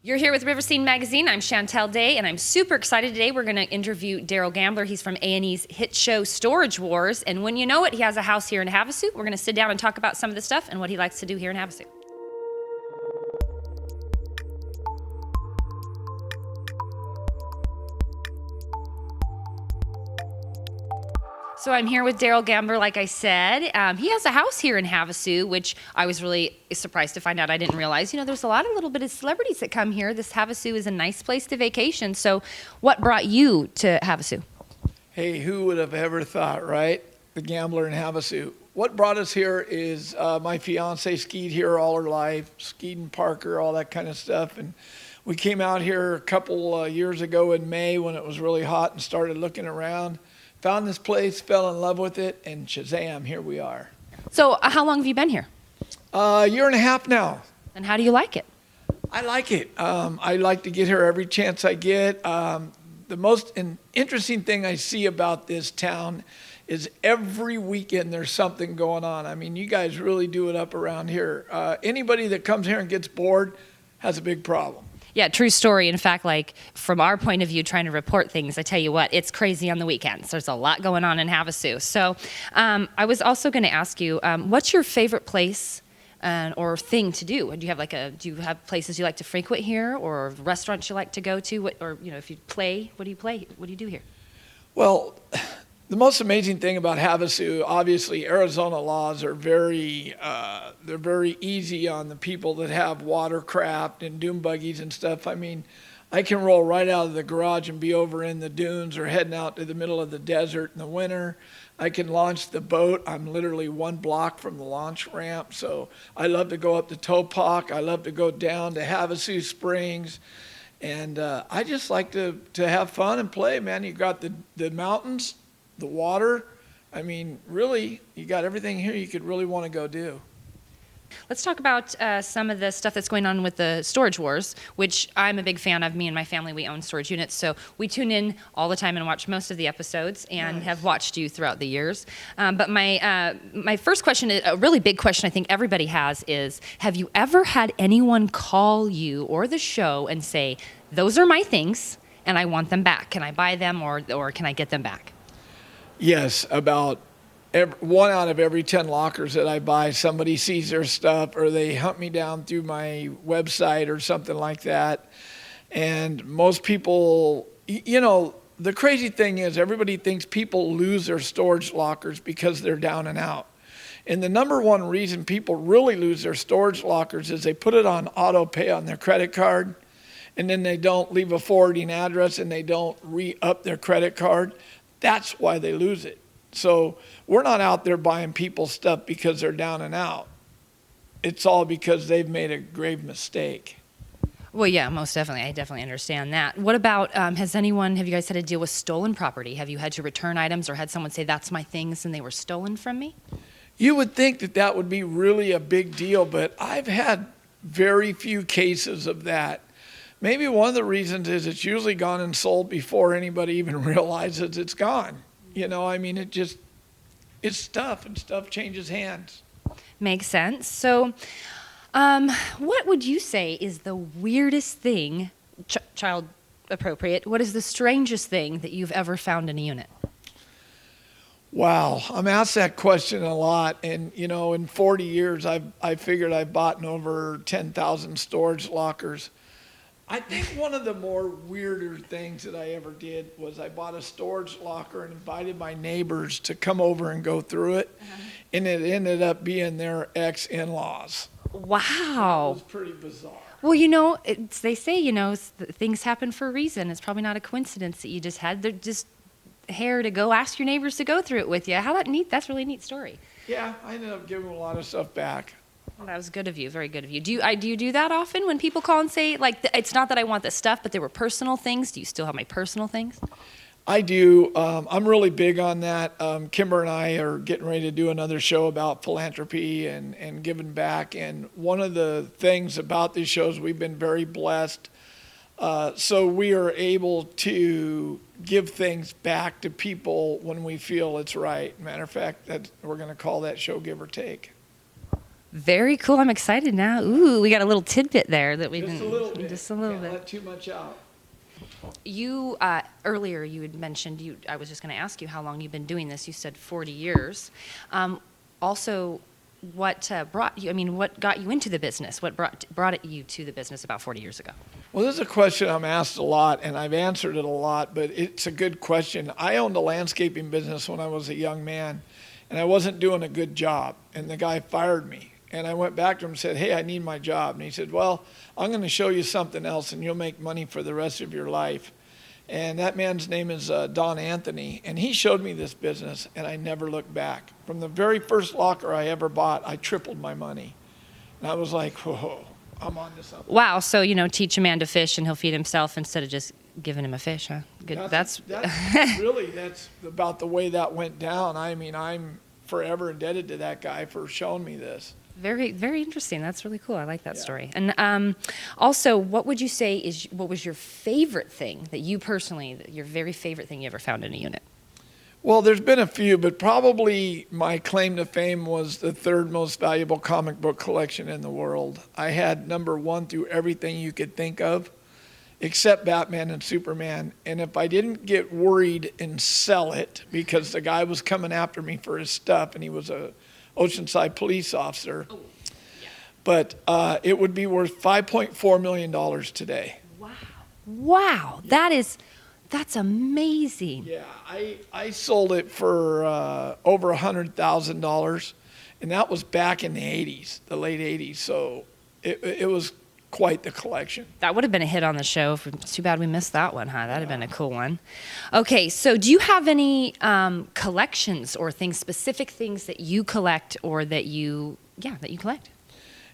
You're here with RiverScene Magazine. I'm Chantel Day, and I'm super excited today. We're going to interview Darrell Gambler. He's from A&E's hit show Storage Wars, and when you know it, he has a house here in Havasu. We're going to sit down and talk about some of the stuff and what he likes to do here in Havasu. So I'm here with Darrell Gambler, like I said. He has a house here in Havasu, which I was really surprised to find out. I didn't realize. You know, there's a lot of little bit of celebrities that come here. This Havasu is a nice place to vacation. So what brought you to Havasu? Hey, who would have ever thought, right? The Gambler in Havasu. What brought us here is my fiance skied here all her life, skied in Parker, all that kind of stuff. And we came out here a couple years ago in May when it was really hot and started looking around. Found this place, fell in love with it, and shazam, here we are. So how long have you been here? A year and a half now. And how do you like it? I like it. I like to get here every chance I get. The most interesting thing I see about this town is every weekend there's something going on. I mean, you guys really do it up around here. Anybody that comes here and gets bored has a big problem. Yeah, true story. In fact, like from our point of view, trying to report things, I tell you what, it's crazy on the weekends. There's a lot going on in Havasu. So I was also going to ask you, what's your favorite place or thing to do? Do you have places you like to frequent here, or restaurants you like to go to? Or if you play, what do you play? What do you do here? Well, the most amazing thing about Havasu, obviously, Arizona laws are they're very easy on the people that have watercraft and dune buggies and stuff. I mean, I can roll right out of the garage and be over in the dunes or heading out to the middle of the desert in the winter. I can launch the boat. I'm literally 1 block from the launch ramp. So I love to go up to Topak. I love to go down to Havasu Springs. And I just like to have fun and play, man. You got the mountains, the water. I mean, really, you got everything here you could really want to go do. Let's talk about some of the stuff that's going on with the Storage Wars, which I'm a big fan of. Me and my family, we own storage units, so we tune in all the time and watch most of the episodes and have watched you throughout the years. But my first question, a really big question I think everybody has is, have you ever had anyone call you or the show and say, those are my things and I want them back? Can I buy them or can I get them back? Yes, about 1 out of every 10 lockers that I buy, somebody sees their stuff or they hunt me down through my website or something like that. And most people, the crazy thing is everybody thinks people lose their storage lockers because they're down and out. And the number one reason people really lose their storage lockers is they put it on auto pay on their credit card, and then they don't leave a forwarding address and they don't re-up their credit card. That's why they lose it. So we're not out there buying people's stuff because they're down and out. It's all because they've made a grave mistake. Well, yeah, most definitely. I definitely understand that. What about, have you guys had to deal with stolen property? Have you had to return items or had someone say, that's my things and they were stolen from me? You would think that would be really a big deal, but I've had very few cases of that. Maybe one of the reasons is it's usually gone and sold before anybody even realizes it's gone. I mean, it's stuff, and stuff changes hands. Makes sense. So what would you say is the weirdest thing, child appropriate, what is the strangest thing that you've ever found in a unit? Wow, I'm asked that question a lot. And, in 40 years, I figured I've bought over 10,000 storage lockers. I think one of the more weirder things that I ever did was I bought a storage locker and invited my neighbors to come over and go through it. And it ended up being their ex-in-laws. Wow. It was pretty bizarre. Well, they say, things happen for a reason. It's probably not a coincidence that you just had the hair to go ask your neighbors to go through it with you. That's a really neat story. Yeah, I ended up giving a lot of stuff back. Well, that was good of you. Very good of you. Do you do that often when people call and say, it's not that I want this stuff, but there were personal things? Do you still have my personal things? I do. I'm really big on that. Kimber and I are getting ready to do another show about philanthropy and giving back. And one of the things about these shows, we've been very blessed. So we are able to give things back to people when we feel it's right. Matter of fact, we're going to call that show Give or Take. Very cool. I'm excited now. Ooh, we got a little tidbit there that we Just didn't. a little bit. Just a little Can't bit. let too much out. You earlier you had mentioned you. I was just going to ask you how long you've been doing this. You said 40 years. Also, what brought you? I mean, what got you into the business? What brought you to the business about 40 years ago? Well, this is a question I'm asked a lot, and I've answered it a lot, but it's a good question. I owned a landscaping business when I was a young man, and I wasn't doing a good job, and the guy fired me. And I went back to him and said, hey, I need my job. And he said, well, I'm going to show you something else, and you'll make money for the rest of your life. And that man's name is Don Anthony, and he showed me this business, and I never looked back. From the very first locker I ever bought, I tripled my money. And I was like, whoa, I'm on to something. Wow. So teach a man to fish, and he'll feed himself instead of just giving him a fish, huh? Good. That's about the way that went down. I mean, I'm forever indebted to that guy for showing me this. Very, very interesting. That's really cool. I like that Yeah. story. And also, what would you say what was your favorite thing that you personally, your very favorite thing you ever found in a unit? Well, there's been a few, but probably my claim to fame was the third most valuable comic book collection in the world. I had number one through everything you could think of, except Batman and Superman. And if I didn't get worried and sell it, because the guy was coming after me for his stuff, and he was a Oceanside police officer, but it would be worth $5.4 million today. Wow. That's amazing. Yeah, I sold it for over $100,000, and that was back in the 80s, the late 80s. So it was quite the collection. That would have been a hit on the show. It's too bad we missed that one, huh? That'd have been a cool one. Okay, so do you have any collections or specific things that you collect or that you collect?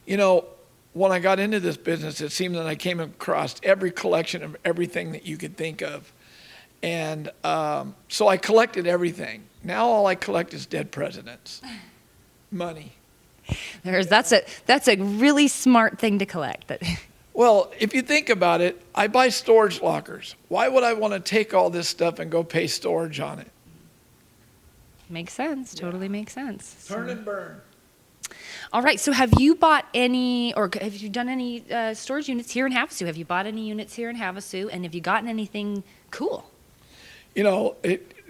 When I got into this business, it seemed that I came across every collection of everything that you could think of. And so I collected everything. Now all I collect is dead presidents. Money. That's a really smart thing to collect. Well, if you think about it, I buy storage lockers. Why would I want to take all this stuff and go pay storage on it? Makes sense. Totally makes sense. Turn and burn. All right. So have you bought any, or have you done any storage units here in Havasu? Have you bought any units here in Havasu? And have you gotten anything cool?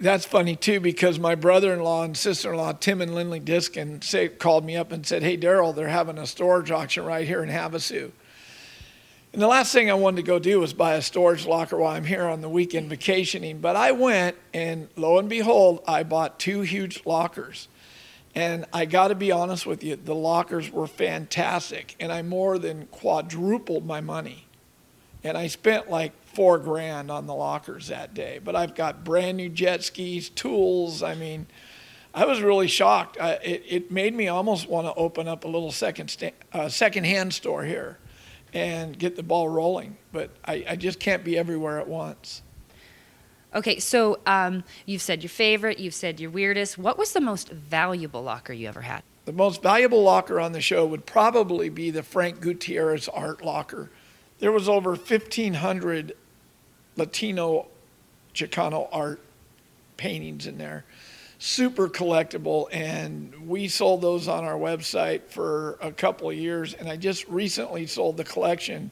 That's funny too, because my brother-in-law and sister-in-law, Tim and Lindley Diskin, called me up and said, hey, Darrell, they're having a storage auction right here in Havasu. And the last thing I wanted to go do was buy a storage locker while I'm here on the weekend vacationing. But I went, and lo and behold, I bought 2 huge lockers. And I got to be honest with you, the lockers were fantastic, and I more than quadrupled my money. And I spent like $4,000 on the lockers that day. But I've got brand new jet skis, tools. I mean, I was really shocked. It made me almost want to open up a little second-hand store here and get the ball rolling. But I just can't be everywhere at once. Okay, so you've said your favorite, you've said your weirdest. What was the most valuable locker you ever had? The most valuable locker on the show would probably be the Frank Gutierrez art locker. There was over 1,500 Latino Chicano art paintings in there. Super collectible, and we sold those on our website for a couple of years, and I just recently sold the collection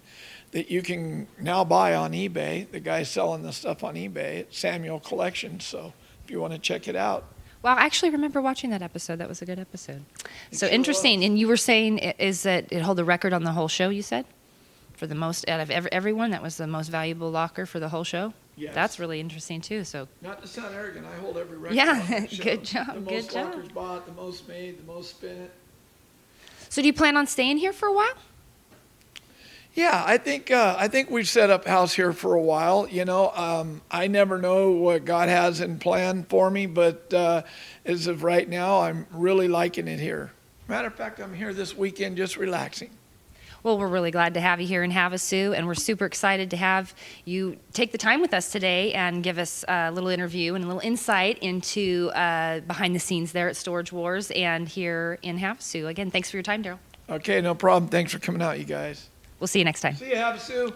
that you can now buy on eBay. The guy's selling the stuff on eBay. It's Samuel Collections, so if you want to check it out. Well, I actually remember watching that episode. That was a good episode. So sure interesting. was. And you were saying is that it held the record on the whole show, you said? For the most, out of everyone, that was the most valuable locker for the whole show? Yes. That's really interesting, too. So Not to sound arrogant, I hold every record Yeah, on the show. good job, The good most job. lockers bought, the most made, the most spent. do you plan on staying here for a while? Yeah, I think we've set up house here for a while. I never know what God has in plan for me, but as of right now, I'm really liking it here. Matter of fact, I'm here this weekend just relaxing. Well, we're really glad to have you here in Havasu, and we're super excited to have you take the time with us today and give us a little interview and a little insight into behind the scenes there at Storage Wars and here in Havasu. Again, thanks for your time, Darrell. Okay, no problem. Thanks for coming out, you guys. We'll see you next time. See you, Havasu.